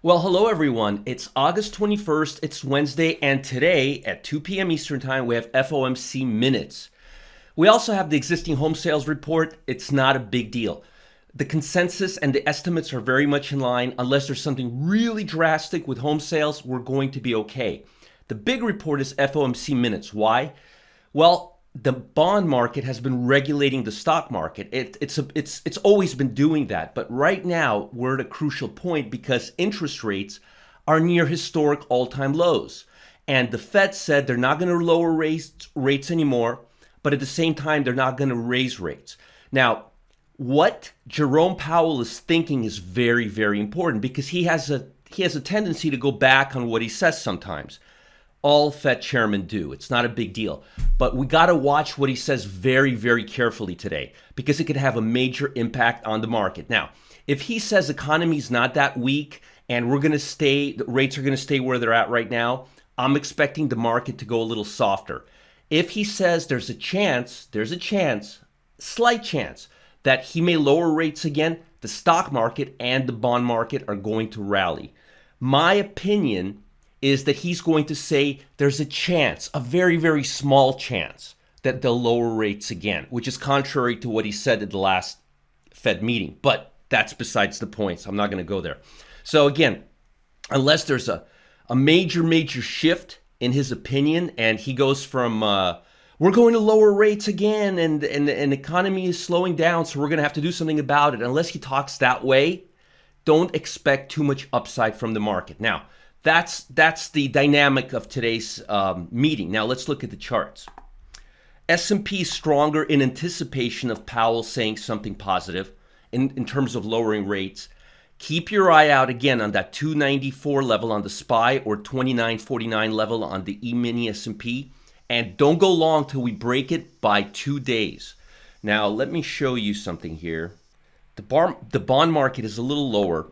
Well, hello everyone. It's August 21st, it's Wednesday, and today at 2 p.m. Eastern Time, we have FOMC minutes. We also have the existing home sales report. It's not a big deal. The consensus and the estimates are very much in line. Unless there's something really drastic with home sales, we're going to be okay. The big report is FOMC minutes. Why? Well, the bond market has been regulating the stock market. It's always been doing that, but right now we're at a crucial point because interest rates are near historic all-time lows, and the Fed said they're not going to lower rates anymore, but at the same time they're not going to raise rates. Now, what Jerome Powell is thinking is very, very important because he has a tendency to go back on what he says sometimes. All Fed chairmen do. It's not a big deal. But we got to watch what he says very, very carefully today because it could have a major impact on the market. Now, if he says economy's not that weak and the rates are going to stay where they're at right now, I'm expecting the market to go a little softer. If he says there's a slight chance that he may lower rates again, the stock market and the bond market are going to rally. My opinion is that he's going to say there's a chance, a very, very small chance, that they'll lower rates again, which is contrary to what he said at the last Fed meeting. But that's besides the point, so I'm not going to go there. So again, unless there's a major, major shift in his opinion, and he goes from we're going to lower rates again, and the economy is slowing down, so we're going to have to do something about it. Unless he talks that way, don't expect too much upside from the market. Now, that's the dynamic of today's meeting. Now let's look at the charts. S&P is stronger in anticipation of Powell saying something positive in terms of lowering rates. Keep your eye out again on that 294 level on the SPY or 2949 level on the E-mini S&P. And don't go long till we break it by 2 days. Now let me show you something here. The bond market is a little lower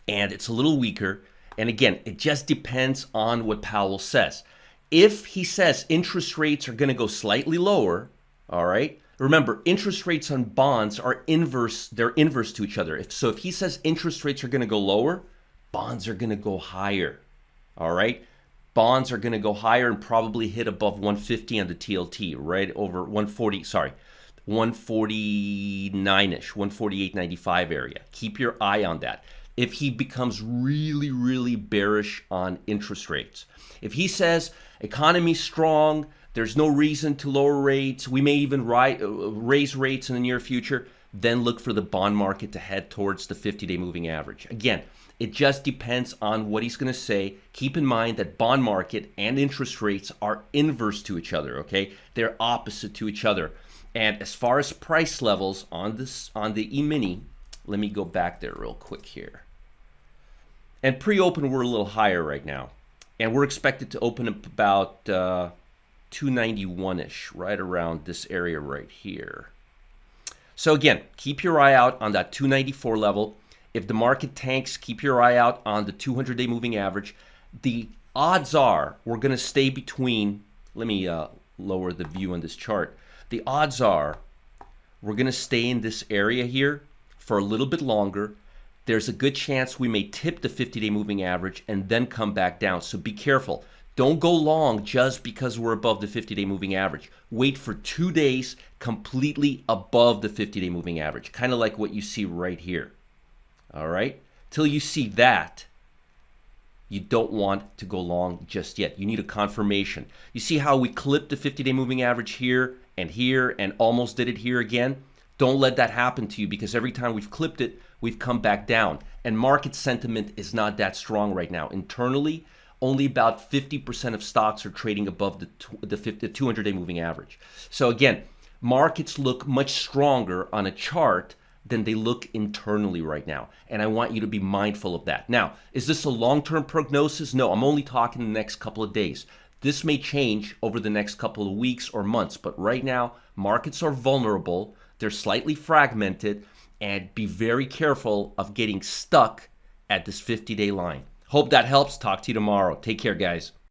and it's a little weaker. And again, it just depends on what Powell says. If he says interest rates are going to go slightly lower, all right, remember, interest rates on bonds are inverse. They're inverse to each other. If he says interest rates are going to go lower, bonds are going to go higher, all right? Bonds are going to go higher and probably hit above 150 on the TLT, right over 149-ish, 148.95 area. Keep your eye on that. If he becomes really, really bearish on interest rates. If he says economy's strong, there's no reason to lower rates, we may even raise rates in the near future, then look for the bond market to head towards the 50-day moving average. Again, it just depends on what he's going to say. Keep in mind that bond market and interest rates are inverse to each other, okay? They're opposite to each other. And as far as price levels on the E-mini, let me go back there real quick here. And pre-open, we're a little higher right now. And we're expected to open up about 291-ish, right around this area right here. So again, keep your eye out on that 294 level. If the market tanks, keep your eye out on the 200-day moving average. The odds are we're going to stay between, let me lower the view on this chart. The odds are we're going to stay in this area here for a little bit longer. There's a good chance we may tip the 50-day moving average and then come back down. So be careful. Don't go long just because we're above the 50-day moving average. Wait for 2 days completely above the 50-day moving average, kind of like what you see right here. All right? Till you see that, you don't want to go long just yet. You need a confirmation. You see how we clipped the 50-day moving average here and almost did it here again? Don't let that happen to you because every time we've clipped it, we've come back down. And market sentiment is not that strong right now. Internally, only about 50% of stocks are trading above the 200-day moving average. So again, markets look much stronger on a chart than they look internally right now. And I want you to be mindful of that. Now, is this a long-term prognosis? No, I'm only talking the next couple of days. This may change over the next couple of weeks or months, but right now, markets are vulnerable. They're slightly fragmented, and be very careful of getting stuck at this 50-day line. Hope that helps. Talk to you tomorrow. Take care, guys.